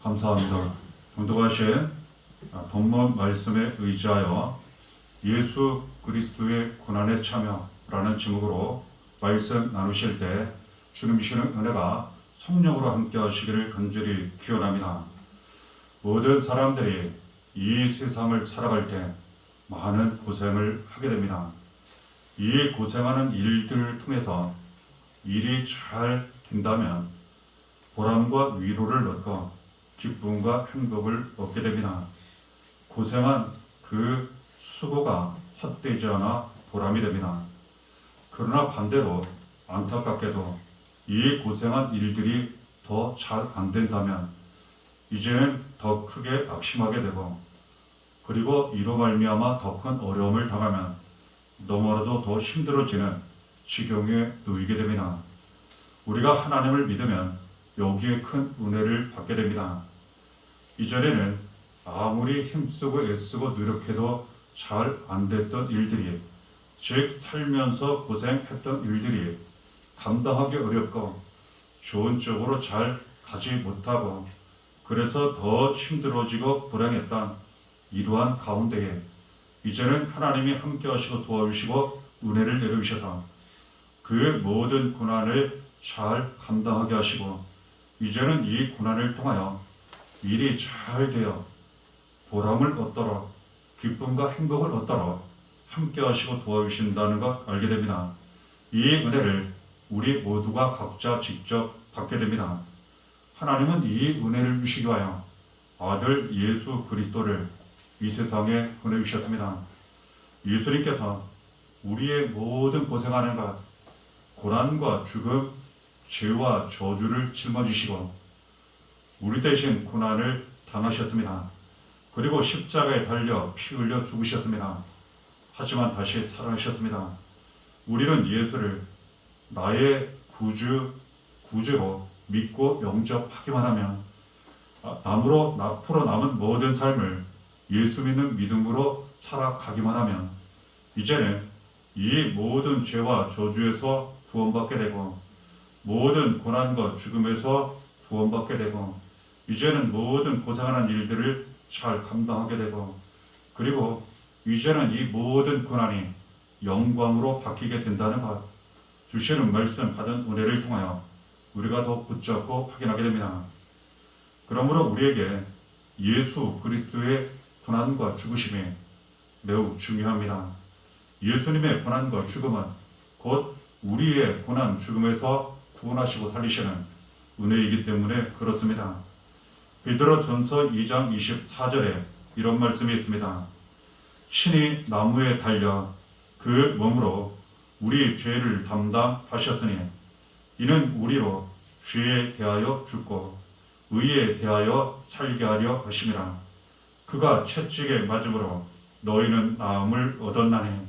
감사합니다. 봉독하신 본문 말씀에 의지하여 예수 그리스도의 고난에 참여라는 제목으로 말씀 나누실 때 주님 주시는 은혜가 성령으로 함께 하시기를 간절히 기원합니다. 모든 사람들이 이 세상을 살아갈 때 많은 고생을 하게 됩니다. 이 고생하는 일들을 통해서 일이 잘 된다면 보람과 위로를 얻고 기쁨과 행복을 얻게 됩니다. 고생한 그 수고가 헛되지 않아 보람이 됩니다. 그러나 반대로 안타깝게도 이 고생한 일들이 더 잘 안 된다면 이제는 더 크게 낙심하게 되고, 그리고 이로 말미암아 더 큰 어려움을 당하면 너무나도 더 힘들어지는 지경에 놓이게 됩니다. 우리가 하나님을 믿으면 여기에 큰 은혜를 받게 됩니다. 이전에는 아무리 힘쓰고 애쓰고 노력해도 잘 안 됐던 일들이, 즉 살면서 고생했던 일들이 감당하기 어렵고 좋은 쪽으로 잘 가지 못하고 그래서 더 힘들어지고 불행했던 이러한 가운데에 이제는 하나님이 함께 하시고 도와주시고 은혜를 내려주셔서 그 모든 고난을 잘 감당하게 하시고, 이제는 이 고난을 통하여 일이 잘 되어 보람을 얻도록 기쁨과 행복을 얻도록 함께 하시고 도와주신다는 것 알게 됩니다. 이 은혜를 우리 모두가 각자 직접 받게 됩니다. 하나님은 이 은혜를 주시기 위하여 아들 예수 그리스도를 이 세상에 보내주셨습니다. 예수님께서 우리의 모든 고생하는 것, 고난과 죽음, 죄와 저주를 짊어지시고 우리 대신 고난을 당하셨습니다. 그리고 십자가에 달려 피 흘려 죽으셨습니다. 하지만 다시 살아나셨습니다. 우리는 예수를 나의 구주로 믿고 영접하기만 하면 앞으로 남은 모든 삶을 예수 믿는 믿음으로 살아가기만 하면 이제는 이 모든 죄와 저주에서 구원받게 되고 모든 고난과 죽음에서 구원받게 되고 이제는 모든 고생하는 일들을 잘 감당하게 되고, 그리고 이제는 이 모든 고난이 영광으로 바뀌게 된다는 것, 주시는 말씀 받은 은혜를 통하여 우리가 더 붙잡고 확인하게 됩니다. 그러므로 우리에게 예수 그리스도의 고난과 죽으심이 매우 중요합니다. 예수님의 고난과 죽음은 곧 우리의 고난 죽음에서 구원하시고 살리시는 은혜이기 때문에 그렇습니다. 베드로전서 2장 24절에 이런 말씀이 있습니다. 친히 나무에 달려 그 몸으로 우리 죄를 담당하셨으니 이는 우리로 죄에 대하여 죽고 의에 대하여 살게 하려 하심이라. 그가 채찍에 맞음으로 너희는 나음을 얻었나니.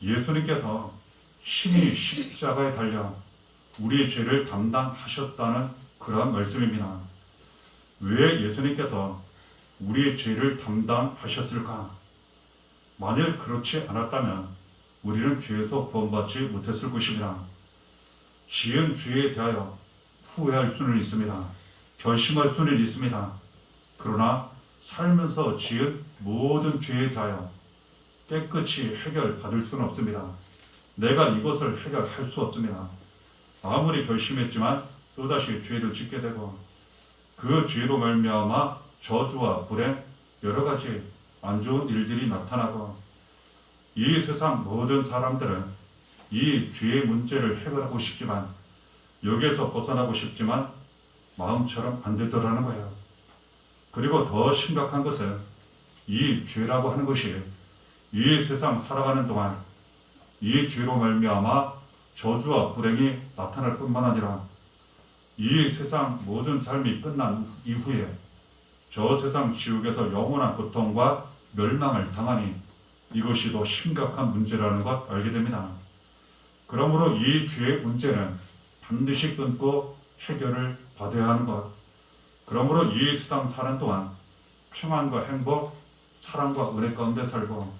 예수님께서 친히 십자가에 달려 우리의 죄를 담당하셨다는 그러한 말씀입니다. 왜 예수님께서 우리의 죄를 담당하셨을까? 만일 그렇지 않았다면 우리는 죄에서 구원받지 못했을 것입니다. 지은 죄에 대하여 후회할 수는 있습니다. 결심할 수는 있습니다. 그러나 살면서 지은 모든 죄에 대하여 깨끗이 해결받을 수는 없습니다. 내가 이것을 해결할 수 없습니다. 아무리 결심했지만 또다시 죄를 짓게 되고 그 죄로 말미암아 저주와 불행, 여러 가지 안 좋은 일들이 나타나고, 이 세상 모든 사람들은 이 죄의 문제를 해결하고 싶지만 여기에서 벗어나고 싶지만 마음처럼 안 되더라는 거예요. 그리고 더 심각한 것은 이 죄라고 하는 것이 이 세상 살아가는 동안 이 죄로 말미암아 저주와 불행이 나타날 뿐만 아니라 이 세상 모든 삶이 끝난 이후에 저 세상 지옥에서 영원한 고통과 멸망을 당하니 이것이 더 심각한 문제라는 것 알게 됩니다. 그러므로 이 죄의 문제는 반드시 끊고 해결을 받아야 하는 것. 그러므로 이 세상 사는 동안 평안과 행복, 사랑과 은혜 가운데 살고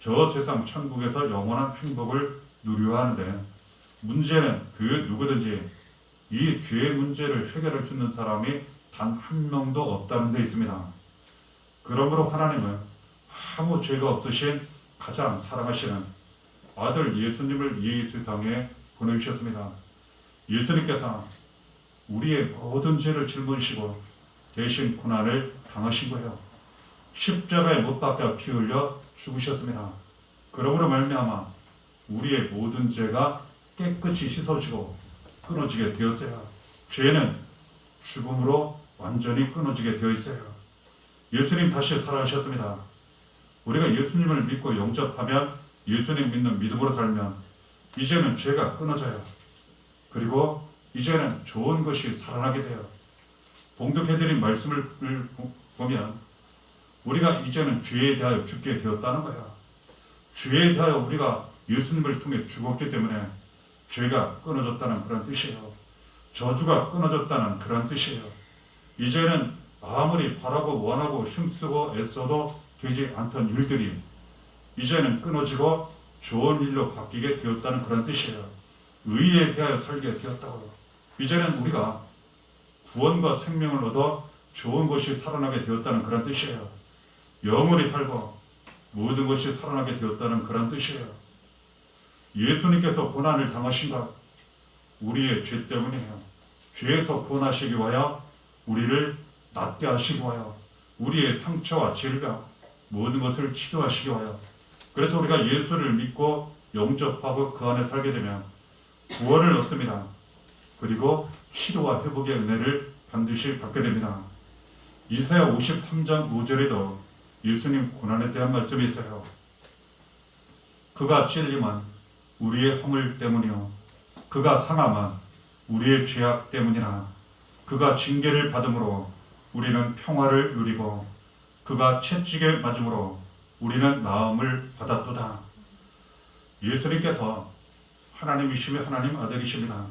저 세상 천국에서 영원한 행복을 누려야 하는데, 문제는 그 누구든지 이 죄의 문제를 해결할 수 있는 사람이 단 한 명도 없다는 데 있습니다. 그러므로 하나님은 아무 죄가 없으신 가장 사랑하시는 아들 예수님을 이 세상에 보내주셨습니다. 예수님께서 우리의 모든 죄를 짊어지시고 대신 고난을 당하신 거예요. 십자가에 못 박혀 피 흘려 죽으셨습니다. 그러므로 말미암아 우리의 모든 죄가 깨끗이 씻어지고 끊어지게 되었어요. 죄는 죽음으로 완전히 끊어지게 되어 있어요. 예수님 다시 살아가셨습니다. 우리가 예수님을 믿고 영접하면, 예수님 믿는 믿음으로 살면 이제는 죄가 끊어져요. 그리고 이제는 좋은 것이 살아나게 돼요. 봉독해드린 말씀을 보면 우리가 이제는 죄에 대하여 죽게 되었다는 거예요. 죄에 대하여 우리가 예수님을 통해 죽었기 때문에 죄가 끊어졌다는 그런 뜻이에요. 저주가 끊어졌다는 그런 뜻이에요. 이제는 아무리 바라고 원하고 힘쓰고 애써도 되지 않던 일들이 이제는 끊어지고 좋은 일로 바뀌게 되었다는 그런 뜻이에요. 의에 대하여 살게 되었다고요. 이제는 우리가 구원과 생명을 얻어 좋은 것이 살아나게 되었다는 그런 뜻이에요. 영원히 살고 모든 것이 살아나게 되었다는 그런 뜻이에요. 예수님께서 고난을 당하신 것 우리의 죄 때문이에요. 죄에서 구원하시기 위하여 우리를 낫게 하시기 위하여 우리의 상처와 질병 모든 것을 치료하시기 위하여, 그래서 우리가 예수를 믿고 영접하고 그 안에 살게 되면 구원을 얻습니다. 그리고 치료와 회복의 은혜를 반드시 받게 됩니다. 이사야 53장 5절에도 예수님 고난에 대한 말씀이 있어요. 그가 찔림은 우리의 허물 때문이요 그가 상함은 우리의 죄악 때문이라. 그가 징계를 받음으로 우리는 평화를 누리고 그가 채찍에 맞음으로 우리는 나음을 받았도다. 예수님께서 하나님이시며 하나님 아들이십니다.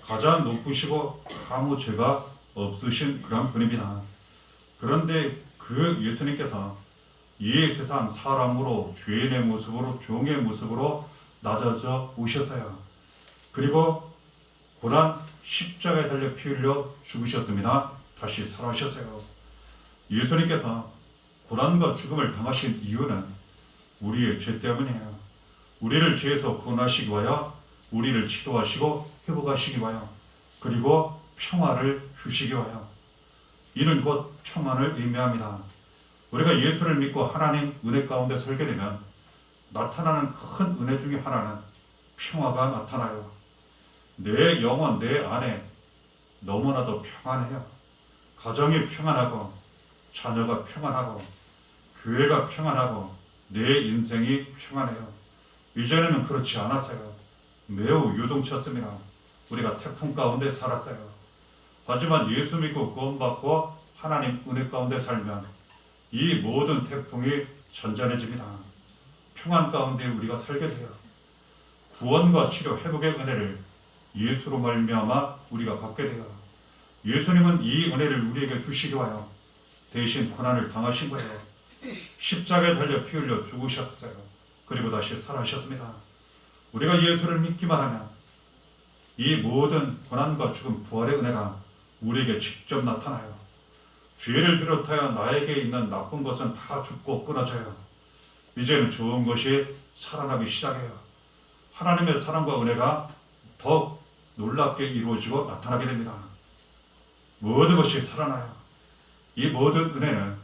가장 높으시고 아무 죄가 없으신 그런 분입니다. 그런데 그 예수님께서 이 세상 사람으로 죄인의 모습으로 종의 모습으로 낮아져 오셨어요. 그리고 고난 십자가에 달려 피 흘려 죽으셨습니다. 다시 살아오셨어요. 예수님께서 고난과 죽음을 당하신 이유는 우리의 죄 때문이에요. 우리를 죄에서 구원하시기 위하여 우리를 치료하시고 회복하시기 위하여 그리고 평화를 주시기 위하여. 이는 곧 평안을 의미합니다. 우리가 예수를 믿고 하나님 은혜 가운데 설게 되면 나타나는 큰 은혜 중에 하나는 평화가 나타나요. 내 영혼, 내 안에 너무나도 평안해요. 가정이 평안하고 자녀가 평안하고 교회가 평안하고 내 인생이 평안해요. 이전에는 그렇지 않았어요. 매우 요동쳤습니다. 우리가 태풍 가운데 살았어요. 하지만 예수 믿고 구원받고 하나님 은혜 가운데 살면 이 모든 태풍이 잔잔해집니다. 평안 가운데 우리가 살게 돼요. 구원과 치료, 회복의 은혜를 예수로 말미암아 우리가 받게 돼요. 예수님은 이 은혜를 우리에게 주시기 위하여 대신 고난을 당하신 거예요. 십자가에 달려 피 흘려 죽으셨어요. 그리고 다시 살아나셨습니다. 우리가 예수를 믿기만 하면 이 모든 고난과 죽음, 부활의 은혜가 우리에게 직접 나타나요. 죄를 비롯하여 나에게 있는 나쁜 것은 다 죽고 끊어져요. 이제는 좋은 것이 살아나기 시작해요. 하나님의 사랑과 은혜가 더 놀랍게 이루어지고 나타나게 됩니다. 모든 것이 살아나요. 이 모든 은혜는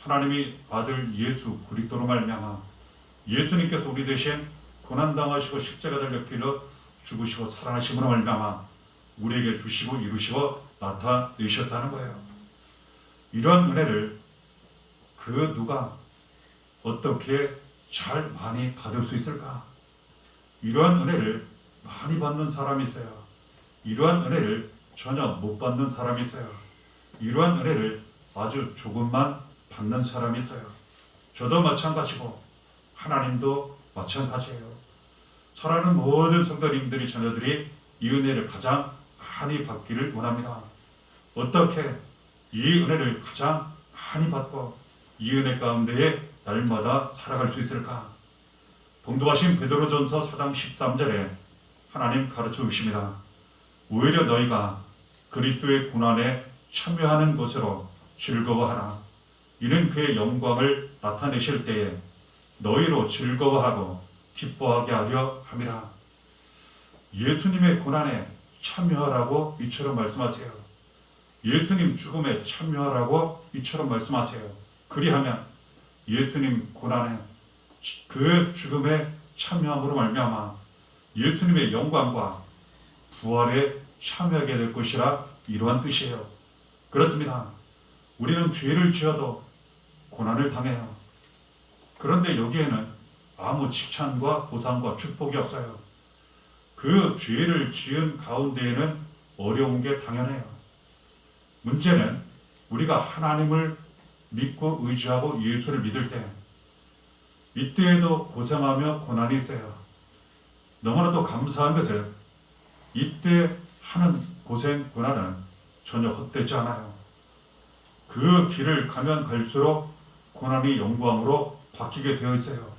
하나님이 아들 예수 그리스도로 말미암아 예수님께서 우리 대신 고난당하시고 십자가 달려 피 흘려 죽으시고 살아나심으로 말미암아 우리에게 주시고 이루시고 나타내셨다는 거예요. 이런 은혜를 그 누가 어떻게 잘 많이 받을 수 있을까? 이러한 은혜를 많이 받는 사람이 있어요. 이러한 은혜를 전혀 못 받는 사람이 있어요. 이러한 은혜를 아주 조금만 받는 사람이 있어요. 저도 마찬가지고 하나님도 마찬가지예요. 사랑하는 모든 성도님들이, 자녀들이 이 은혜를 가장 많이 받기를 원합니다. 어떻게 이 은혜를 가장 많이 받고 이 은혜 가운데에 날마다 살아갈 수 있을까? 봉독하신 베드로전서 4장 13절에 하나님 가르쳐 주십니다. 오히려 너희가 그리스도의 고난에 참여하는 것으로 즐거워하라. 이는 그의 영광을 나타내실 때에 너희로 즐거워하고 기뻐하게 하려 함이라. 예수님의 고난에 참여하라고 이처럼 말씀하세요. 예수님 죽음에 참여하라고 이처럼 말씀하세요. 그리하면 예수님 고난에 그 죽음에 참여함으로 말미암아 예수님의 영광과 부활에 참여하게 될 것이라 이러한 뜻이에요. 그렇습니다. 우리는 죄를 지어도 고난을 당해요. 그런데 여기에는 아무 칭찬과 보상과 축복이 없어요. 그 죄를 지은 가운데에는 어려운 게 당연해요. 문제는 우리가 하나님을 믿고 의지하고 예수를 믿을 때 이때에도 고생하며 고난이 있어요. 너무나도 감사한 것은 이때 하는 고생, 고난은 전혀 헛되지 않아요. 그 길을 가면 갈수록 고난이 영광으로 바뀌게 되어 있어요.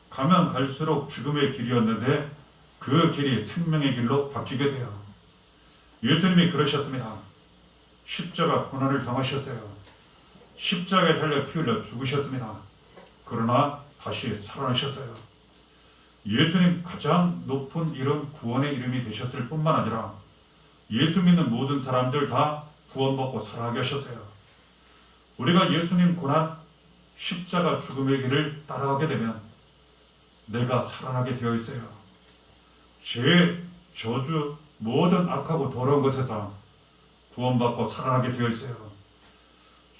가면 갈수록 죽음의 길이었는데 그 길이 생명의 길로 바뀌게 돼요. 예수님이 그러셨습니다. 십자가 고난을 당하셨어요. 십자가에 달려 피 흘려 죽으셨습니다. 그러나 다시 살아나셨어요. 예수님 가장 높은 이름, 구원의 이름이 되셨을 뿐만 아니라 예수 믿는 모든 사람들 다 구원받고 살아나게 하셨어요. 우리가 예수님 고난, 십자가 죽음의 길을 따라가게 되면 내가 살아나게 되어 있어요. 죄, 저주, 모든 악하고 더러운 것에서 구원받고 살아나게 되어 있어요.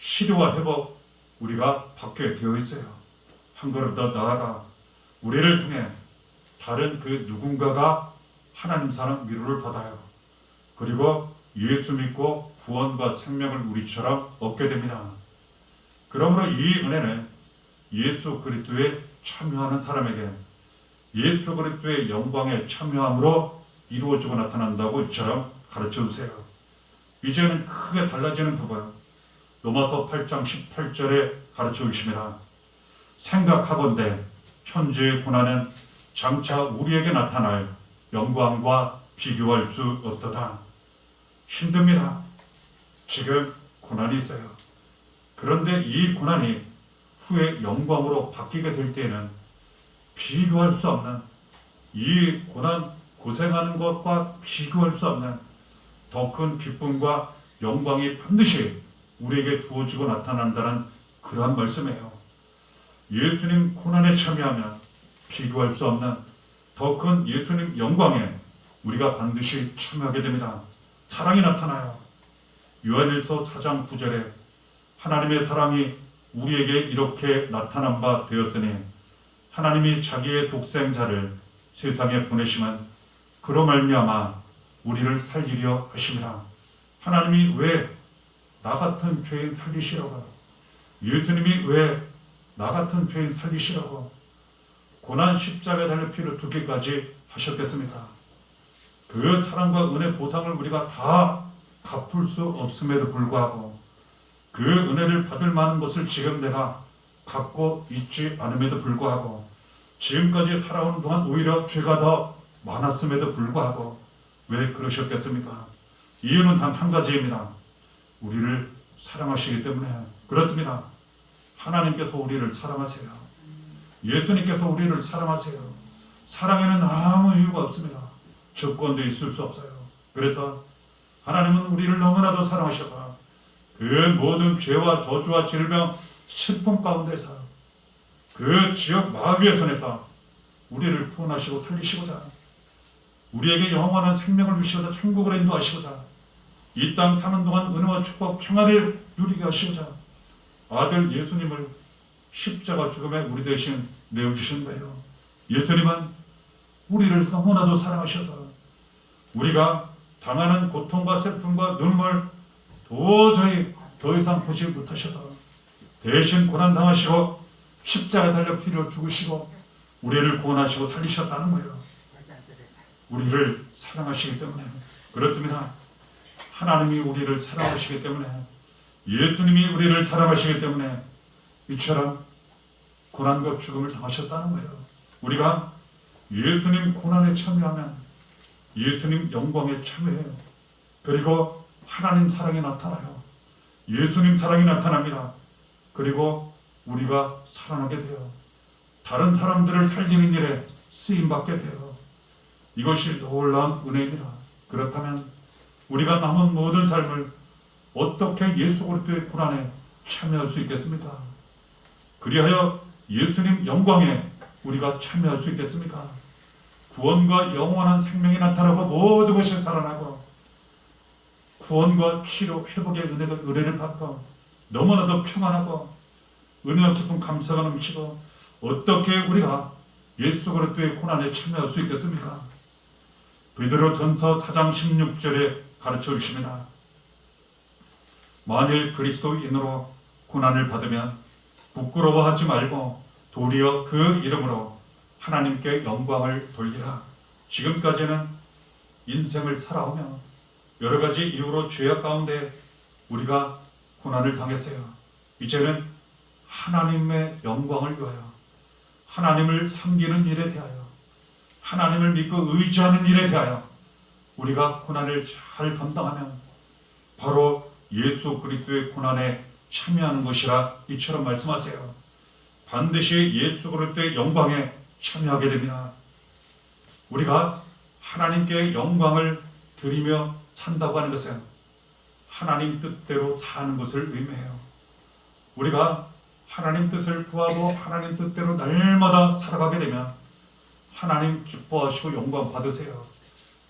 치료와 회복 우리가 받게 되어 있어요. 한 걸음 더 나아가 우리를 통해 다른 그 누군가가 하나님 사랑 위로를 받아요. 그리고 예수 믿고 구원과 생명을 우리처럼 얻게 됩니다. 그러므로 이 은혜는 예수 그리스도에 참여하는 사람에게 예수 그리스도의 영광에 참여함으로 이루어지고 나타난다고 이처럼 가르쳐 주세요. 이제는 크게 달라지는 부분 로마서 8장 18절에 가르쳐 주십니다. 생각하건대 천지의 고난은 장차 우리에게 나타날 영광과 비교할 수 없도다. 힘듭니다. 지금 고난이 있어요. 그런데 이 고난이 후에 영광으로 바뀌게 될 때에는 비교할 수 없는 이 고난 고생하는 것과 비교할 수 없는 더 큰 기쁨과 영광이 반드시 우리에게 주어지고 나타난다는 그러한 말씀이에요. 예수님 고난에 참여하면 비교할 수 없는 더 큰 예수님 영광에 우리가 반드시 참여하게 됩니다. 사랑이 나타나요. 요한일서 4장 9절에 하나님의 사랑이 우리에게 이렇게 나타난 바 되었더니 하나님이 자기의 독생자를 세상에 보내시면 그로 말미암아 우리를 살리려 하심이라. 하나님이 왜 나 같은 죄인 살리시라고, 예수님이 왜 나 같은 죄인 살리시라고 고난 십자가에 달려 피를 죽기까지 하셨겠습니까? 그 사랑과 은혜 보상을 우리가 다 갚을 수 없음에도 불구하고 그 은혜를 받을 만한 것을 지금 내가 갖고 있지 않음에도 불구하고 지금까지 살아오는 동안 오히려 죄가 더 많았음에도 불구하고 왜 그러셨겠습니까? 이유는 단 한 가지입니다. 우리를 사랑하시기 때문에 그렇습니다. 하나님께서 우리를 사랑하세요. 예수님께서 우리를 사랑하세요. 사랑에는 아무 이유가 없습니다. 조건도 있을 수 없어요. 그래서 하나님은 우리를 너무나도 사랑하셔서 그 모든 죄와 저주와 질병, 슬픔 가운데서 그 지역 마귀의 손에서 우리를 구원하시고 살리시고자 우리에게 영원한 생명을 주시고자 천국으로 인도하시고자 이 땅 사는 동안 은혜와 축복 평안을 누리게 하시고자 아들 예수님을 십자가 죽음에 우리 대신 내어주신 거예요. 예수님은 우리를 너무나도 사랑하셔서 우리가 당하는 고통과 슬픔과 눈물 도저히 더 이상 보지 못하셔서 대신 고난당하시고 십자가에 달려 피를 죽으시고 우리를 구원하시고 살리셨다는 거예요. 우리를 사랑하시기 때문에 그렇습니다. 하나님이 우리를 사랑하시기 때문에 예수님이 우리를 사랑하시기 때문에 이처럼 고난과 죽음을 당하셨다는 거예요. 우리가 예수님 고난에 참여하면 예수님 영광에 참여해요. 그리고 하나님 사랑이 나타나요. 예수님 사랑이 나타납니다. 그리고 우리가 살아나게 돼요. 다른 사람들을 살리는 일에 쓰임받게 돼요. 이것이 놀라운 은혜입니다. 그렇다면 우리가 남은 모든 삶을 어떻게 예수 그리스도의 고난에 참여할 수 있겠습니까? 그리하여 예수님 영광에 우리가 참여할 수 있겠습니까? 구원과 영원한 생명이 나타나고 모든 것이 살아나고 구원과 치료, 회복의 은혜를 받고 너무나도 평안하고 은혜와 깊은 감사가 넘치고 어떻게 우리가 예수 그리스도의 고난에 참여할 수 있겠습니까? 베드로전서 4장 16절에 가르쳐 주십니다. 만일 그리스도인으로 고난을 받으면 부끄러워하지 말고 도리어 그 이름으로 하나님께 영광을 돌리라. 지금까지는 인생을 살아오며 여러 가지 이유로 죄악 가운데 우리가 고난을 당했어요. 이제는 하나님의 영광을 위하여 하나님을 섬기는 일에 대하여 하나님을 믿고 의지하는 일에 대하여 우리가 고난을 잘 감당하면 바로 예수 그리스도의 고난에 참여하는 것이라 이처럼 말씀하세요. 반드시 예수 그리스도의 영광에 참여하게 됩니다. 우리가 하나님께 영광을 드리며 산다고 하는 것은 하나님 뜻대로 사는 것을 의미해요. 우리가 하나님 뜻을 구하고 하나님 뜻대로 날마다 살아가게 되면 하나님 기뻐하시고 영광 받으세요.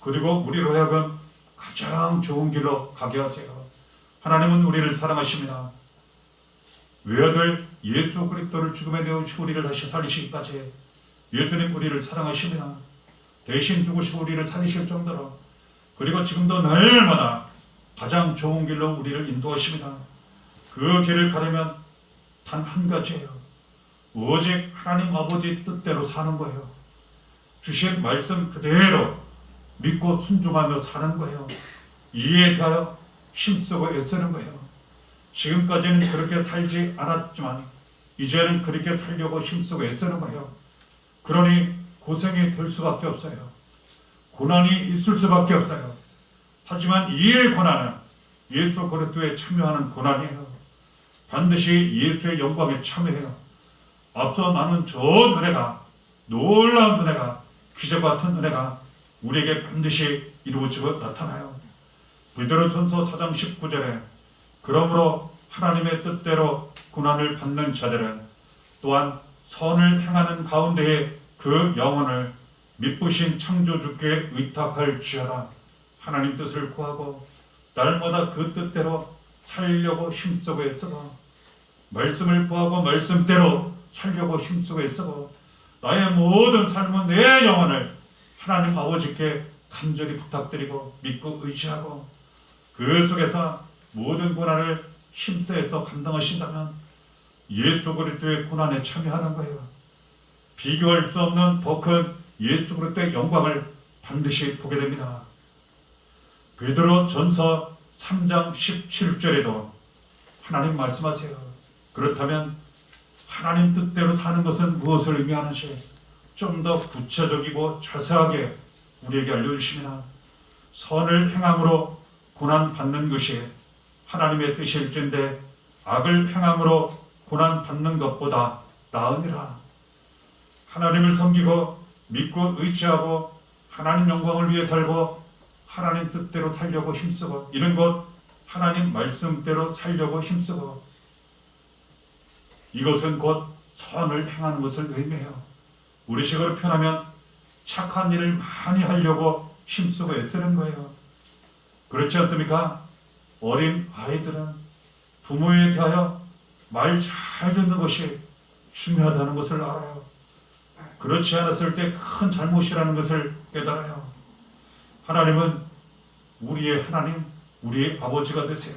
그리고 우리로 하여금 가장 좋은 길로 가게 하세요. 하나님은 우리를 사랑하십니다. 외아들 예수 그리스도를 죽음에 내어주시고 우리를 다시 살리시기까지 예수님 우리를 사랑하십니다. 대신 죽으시고 우리를 살리실 정도로 그리고 지금도 날마다 가장 좋은 길로 우리를 인도하십니다. 그 길을 가려면 단 한 가지예요. 오직 하나님 아버지 뜻대로 사는 거예요. 주신 말씀 그대로 믿고 순종하며 사는 거예요. 이에 대하여 힘쓰고 애쓰는 거예요. 지금까지는 그렇게 살지 않았지만 이제는 그렇게 살려고 힘쓰고 애쓰는 거예요. 그러니 고생이 될 수밖에 없어요. 고난이 있을 수밖에 없어요. 하지만 이 고난은 예수 그리스도에 참여하는 고난이에요. 반드시 예수의 영광에 참여해요. 앞서 나눈 저 은혜가, 놀라운 은혜가, 기적 같은 은혜가 우리에게 반드시 이루어지고 나타나요. 베드로전서 4장 19절에 그러므로 하나님의 뜻대로 고난을 받는 자들은 또한 선을 행하는 가운데에 그 영혼을 미쁘신 창조주께 의탁할지어다. 하나님 뜻을 구하고 날마다 그 뜻대로 살려고 힘쓰고 애쓰고 말씀을 구하고 말씀대로 살려고 힘쓰고 애쓰고 나의 모든 삶은 내 영혼을 하나님 아버지께 간절히 부탁드리고 믿고 의지하고 그 속에서 모든 고난을 힘써서 감당하신다면 예수 그리스도의 고난에 참여하는 거예요. 비교할 수 없는 더 큰 예수 그리스도의 영광을 반드시 보게 됩니다. 베드로전서 3장 17절에도 하나님 말씀하세요. 그렇다면 하나님 뜻대로 사는 것은 무엇을 의미하는지 좀 더 구체적이고 자세하게 우리에게 알려주십니다. 선을 행함으로 고난받는 것이 하나님의 뜻일진데 악을 행함으로 고난받는 것보다 나으니라. 하나님을 섬기고 믿고 의지하고 하나님 영광을 위해 살고 하나님 뜻대로 살려고 힘쓰고 이런 것 하나님 말씀대로 살려고 힘쓰고 이것은 곧 선을 행하는 것을 의미해요. 우리식으로 표현하면 착한 일을 많이 하려고 힘쓰고 애쓰는 거예요. 그렇지 않습니까? 어린 아이들은 부모에 대하여 말 잘 듣는 것이 중요하다는 것을 알아요. 그렇지 않았을 때 큰 잘못이라는 것을 깨달아요. 하나님은 우리의 하나님, 우리의 아버지가 되세요.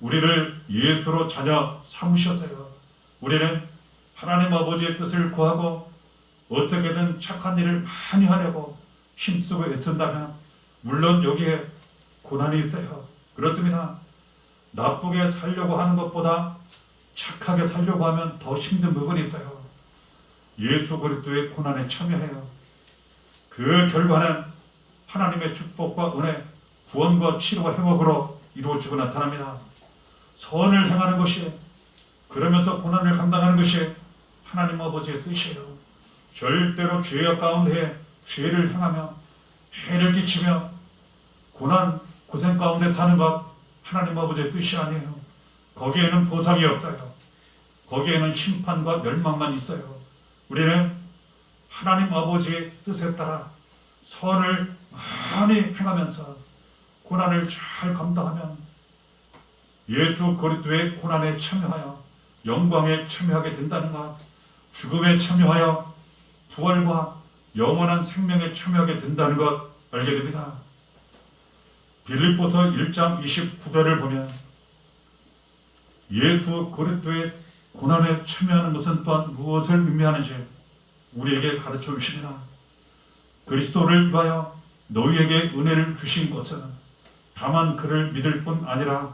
우리를 예수로 자녀 삼으셨어요. 우리는 하나님 아버지의 뜻을 구하고 어떻게든 착한 일을 많이 하려고 힘쓰고 애쓴다면 물론 여기에 고난이 있어요. 그렇습니다. 나쁘게 살려고 하는 것보다 착하게 살려고 하면 더 힘든 부분이 있어요. 예수 그리스도의 고난에 참여해요. 그 결과는 하나님의 축복과 은혜, 구원과 치료와 회복으로 이루어지고 나타납니다. 선을 행하는 것이, 그러면서 고난을 감당하는 것이 하나님 아버지의 뜻이에요. 절대로 죄악 가운데 죄를 행하며 해를 끼치며 고난, 고생 가운데 사는 것 하나님 아버지의 뜻이 아니에요. 거기에는 보상이 없어요. 거기에는 심판과 멸망만 있어요. 우리는 하나님 아버지의 뜻에 따라 선을 많이 행하면서 고난을 잘 감당하면 예수 그리스도의 고난에 참여하여 영광에 참여하게 된다는 것, 죽음에 참여하여 부활과 영원한 생명에 참여하게 된다는 것 알게 됩니다. 빌립보서 1장 29절을 보면 예수 그리스도의 고난에 참여하는 것은 또한 무엇을 의미하는지 우리에게 가르쳐 주십니다. 그리스도를 위하여 너희에게 은혜를 주신 것은 다만 그를 믿을 뿐 아니라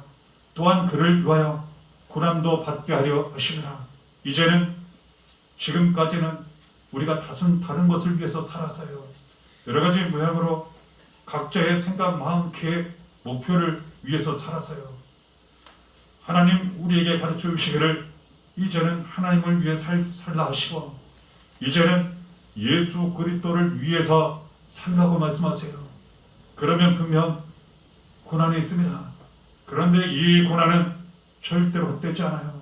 또한 그를 위하여 고난도 받게 하려 하십니다. 이제는, 지금까지는 우리가 다른 것을 위해서 살았어요. 여러 가지 모양으로 각자의 생각, 마음, 계획, 목표를 위해서 살았어요. 하나님 우리에게 가르쳐 주시기를 이제는 하나님을 위해 살라 하시고 이제는 예수 그리스도를 위해서 살라고 말씀하세요. 그러면 분명 고난이 있습니다. 그런데 이 고난은 절대로 헛되지 않아요.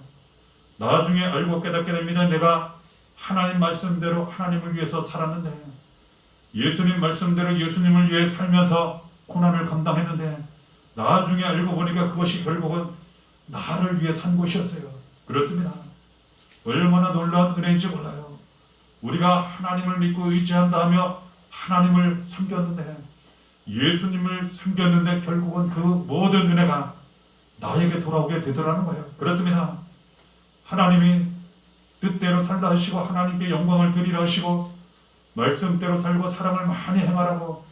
나중에 알고 깨닫게 됩니다. 내가 하나님 말씀대로 하나님을 위해서 살았는데, 예수님 말씀대로 예수님을 위해 살면서 고난을 감당했는데, 나중에 알고 보니까 그것이 결국은 나를 위해 산 것이었어요. 그렇습니다. 얼마나 놀라운 은혜인지 몰라요. 우리가 하나님을 믿고 의지한다 하며 하나님을 섬겼는데, 예수님을 섬겼는데 결국은 그 모든 은혜가 나에게 돌아오게 되더라는 거예요. 그렇습니다. 하나님이 뜻대로 살라 하시고 하나님께 영광을 드리라 하시고 말씀대로 살고 사랑을 많이 행하라고,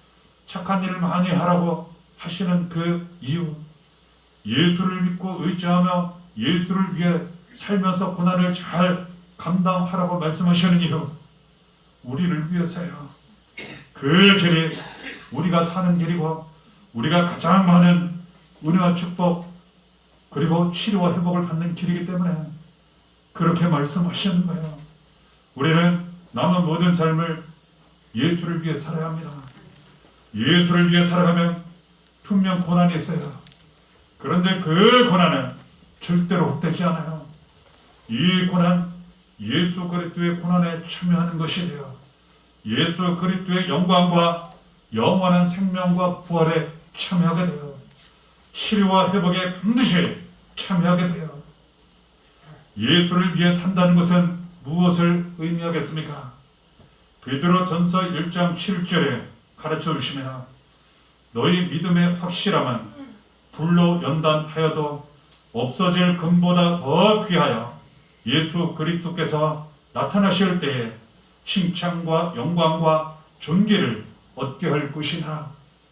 착한 일을 많이 하라고 하시는 그 이유, 예수를 믿고 의지하며 예수를 위해 살면서 고난을 잘 감당하라고 말씀하시는 이유, 우리를 위해서요. 그 길이 우리가 사는 길이고 우리가 가장 많은 은혜와 축복 그리고 치료와 회복을 받는 길이기 때문에 그렇게 말씀하시는 거예요. 우리는 남은 모든 삶을 예수를 위해 살아야 합니다. 예수를 위해 살아가면 분명 고난이 있어요. 그런데 그 고난은 절대로 헛되지 않아요. 이 고난, 예수 그리스도의 고난에 참여하는 것이에요. 예수 그리스도의 영광과 영원한 생명과 부활에 참여하게 돼요. 치료와 회복에 반드시 참여하게 돼요. 예수를 위해 산다는 것은 무엇을 의미하겠습니까? 베드로전서 1장 7절에 가르쳐 주시면 너희 믿음의 확실함은 불로 연단하여도 없어질 금보다 더 귀하여 예수 그리스도께서 나타나실 때에 칭찬과 영광과 존귀를 얻게 할 것이나.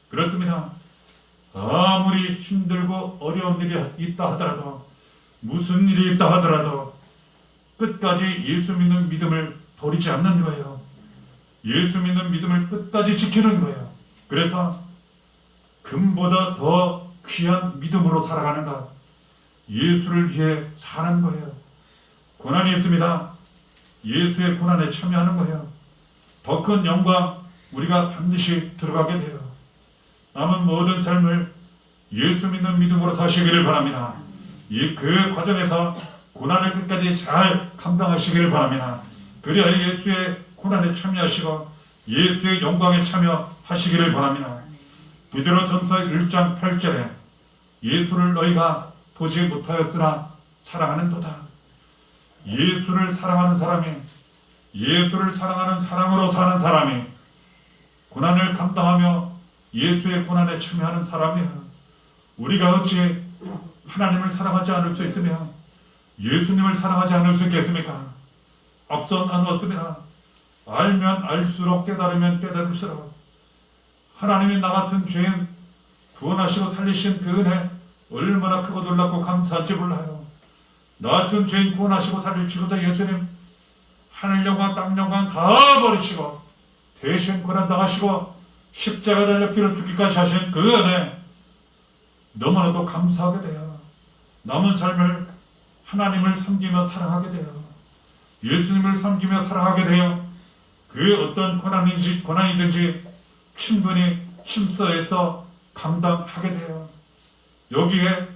그렇습니다. 아무리 힘들고 어려운 일이 있다 하더라도, 무슨 일이 있다 하더라도 끝까지 예수 믿는 믿음을 버리지 않는 거예요. 예수 믿는 믿음을 끝까지 지키는 거예요. 그래서 금보다 더 귀한 믿음으로 살아가는 것, 예수를 위해 사는 거예요. 고난이 있습니다. 예수의 고난에 참여하는 거예요. 더 큰 영광 우리가 반드시 들어가게 돼요. 남은 모든 삶을 예수 믿는 믿음으로 사시기를 바랍니다. 그 과정에서 고난을 끝까지 잘 감당하시기를 바랍니다. 그래야 예수의 고난에 참여하시고 예수의 영광에 참여하시기를 바랍니다. 베드로전서 1장 8절에 예수를 너희가 보지 못하였으나 사랑하는도다. 예수를 사랑하는 사람이, 예수를 사랑하는 사랑으로 사는 사람이 고난을 감당하며 예수의 고난에 참여하는 사람이에요. 우리가 어찌 하나님을 사랑하지 않을 수 있으며 예수님을 사랑하지 않을 수 있겠습니까? 앞서 나누었습니다. 알면 알수록, 깨달으면 깨달을수록 하나님이 나 같은 죄인 구원하시고 살리신 그 은혜 얼마나 크고 놀랍고 감사한지 몰라요. 나 같은 죄인 구원하시고 살리시고도 예수님 하늘 영광 땅 영광 다 버리시고 대신 고난 당하시고 십자가 달려 피로 죽기까지 하신 그 은혜, 너무나도 감사하게 되어 남은 삶을 하나님을 섬기며 사랑하게 되어 예수님을 섬기며 사랑하게 되어 그 어떤 고난이든지 충분히 힘써서 감당하게 되어 여기에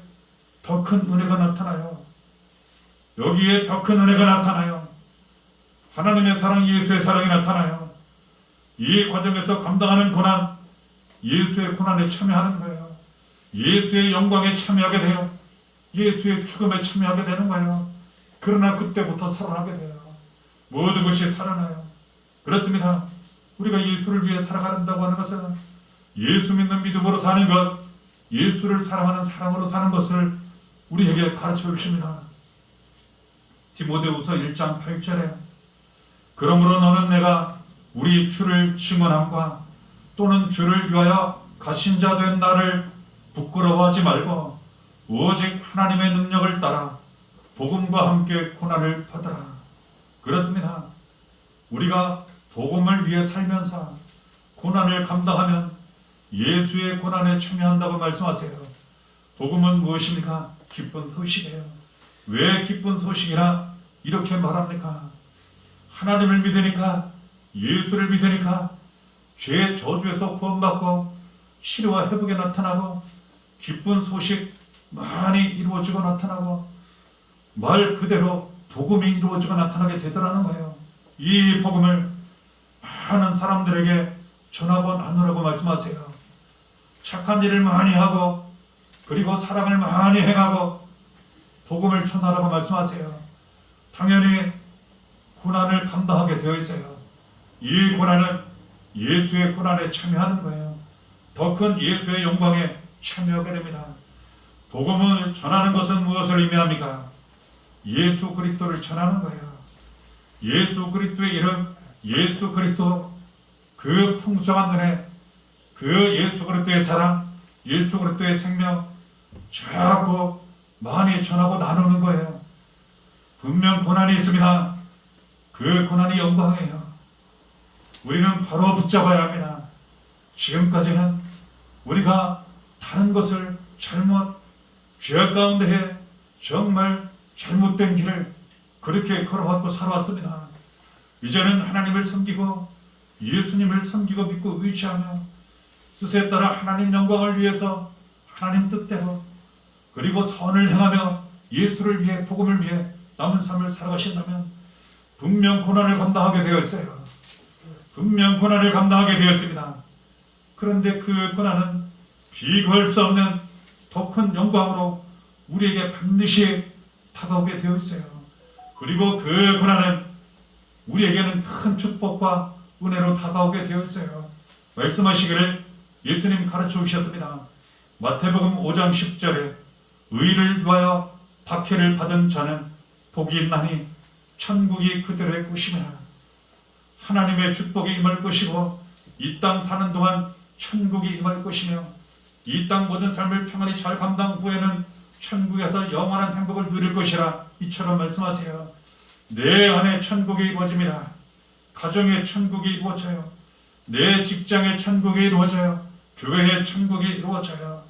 더 큰 은혜가 나타나요. 여기에 더 큰 은혜가 나타나요. 하나님의 사랑, 예수의 사랑이 나타나요. 이 과정에서 감당하는 고난, 예수의 고난에 참여하는 거예요. 예수의 영광에 참여하게 돼요. 예수의 죽음에 참여하게 되는 거예요. 그러나 그때부터 살아나게 돼요. 모든 것이 살아나요. 그렇습니다. 우리가 예수를 위해 살아간다고 하는 것은 예수 믿는 믿음으로 사는 것, 예수를 사랑하는 사랑으로 사는 것을 우리에게 가르쳐 주십니다. 디모데후서 1장 8절에 그러므로 너는 내가 우리 주를 증언함과 또는 주를 위하여 가신 자 된 나를 부끄러워하지 말고 오직 하나님의 능력을 따라 복음과 함께 고난을 받으라. 그렇습니다. 우리가 복음을 위해 살면서 고난을 감당하면 예수의 고난에 참여한다고 말씀하세요. 복음은 무엇입니까? 기쁜 소식이에요. 왜 기쁜 소식이라 이렇게 말합니까? 하나님을 믿으니까, 예수를 믿으니까 죄의 저주에서 구원받고 치료와 회복에 나타나고 기쁜 소식 많이 이루어지고 나타나고 말 그대로 복음이 이루어지고 나타나게 되더라는 거예요. 이 복음을 많은 사람들에게 전하고 나누라고 말씀하세요. 착한 일을 많이 하고 그리고 사랑을 많이 행하고 복음을 전하라고 말씀하세요. 당연히 고난을 감당하게 되어 있어요. 이 고난은 예수의 고난에 참여하는 거예요. 더 큰 예수의 영광에 참여하게 됩니다. 복음을 전하는 것은 무엇을 의미합니까? 예수 그리스도를 전하는 거예요. 예수 그리스도의 이름, 예수 그리스도, 그 풍성한 은혜, 그 예수 그리스도의 사랑, 예수 그리스도의 생명 자꾸 많이 전하고 나누는 거예요. 분명 고난이 있습니다. 그 고난이 영광이에요. 우리는 바로 붙잡아야 합니다. 지금까지는 우리가 다른 것을 잘못, 죄악 가운데 정말 잘못된 길을 그렇게 걸어왔고 살아왔습니다. 이제는 하나님을 섬기고 예수님을 섬기고 믿고 의지하며 뜻에 따라 하나님 영광을 위해서 하나님 뜻대로 그리고 선을 행하며 예수를 위해 복음을 위해 남은 삶을 살아가신다면 분명 고난을 감당하게 되어 있어요. 분명 고난을 감당하게 되었습니다. 그런데 그 고난은 비교할 수 없는 더 큰 영광으로 우리에게 반드시 다가오게 되어 있어요. 그리고 그 고난은 우리에게는 큰 축복과 은혜로 다가오게 되어 있어요. 말씀하시기를 예수님 가르쳐 주셨습니다. 마태복음 5장 10절에 의를 위하여 박해를 받은 자는 복이 있나니 천국이 그들의 것이며 하나님의 축복이 임할 것이고 이 땅 사는 동안 천국이 임할 것이며 이 땅 모든 삶을 평안히 잘 감당 후에는 천국에서 영원한 행복을 누릴 것이라 이처럼 말씀하세요. 내 안에 천국이 이루어집니다. 가정의 천국이 이루어져요. 내 직장의 천국이 이루어져요. 교회의 천국이 이루어져요.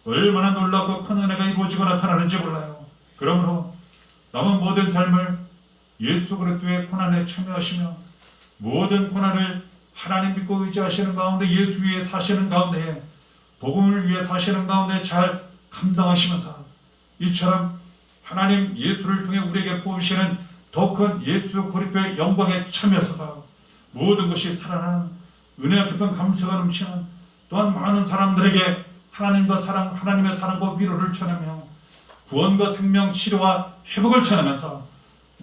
얼마나 놀랍고 큰 은혜가 이루어지고 나타나는지 몰라요. 그러므로 남은 모든 삶을 예수 그리스도의 고난에 참여하시며 모든 고난을 하나님 믿고 의지하시는 가운데 예수 위에 사시는 가운데 복음을 위해 사시는 가운데 잘 감당하시면서 이처럼 하나님 예수를 통해 우리에게 보이시는 더 큰 예수 그리스도의 영광에 참여해서 모든 것이 살아나는 은혜와 깊은 감사가 넘치는 또한 많은 사람들에게 하나님과 사랑, 하나님의 사랑과 위로를 전하며 구원과 생명, 치료와 회복을 전하면서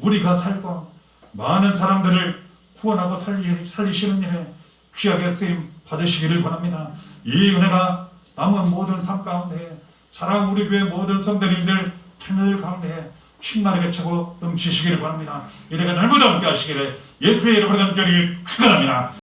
우리가 살고 많은 사람들을 구원하고 살리시는 일에 귀하게 쓰임 받으시기를 바랍니다. 이 은혜가 남은 모든 삶 가운데 사랑 우리 교회 모든 성도님들 채널 가운데 충만하게 차고 넘치시기를 바랍니다. 이래가 날마다 함께 하시기를 예수의 이름으로 간절히 축원합니다.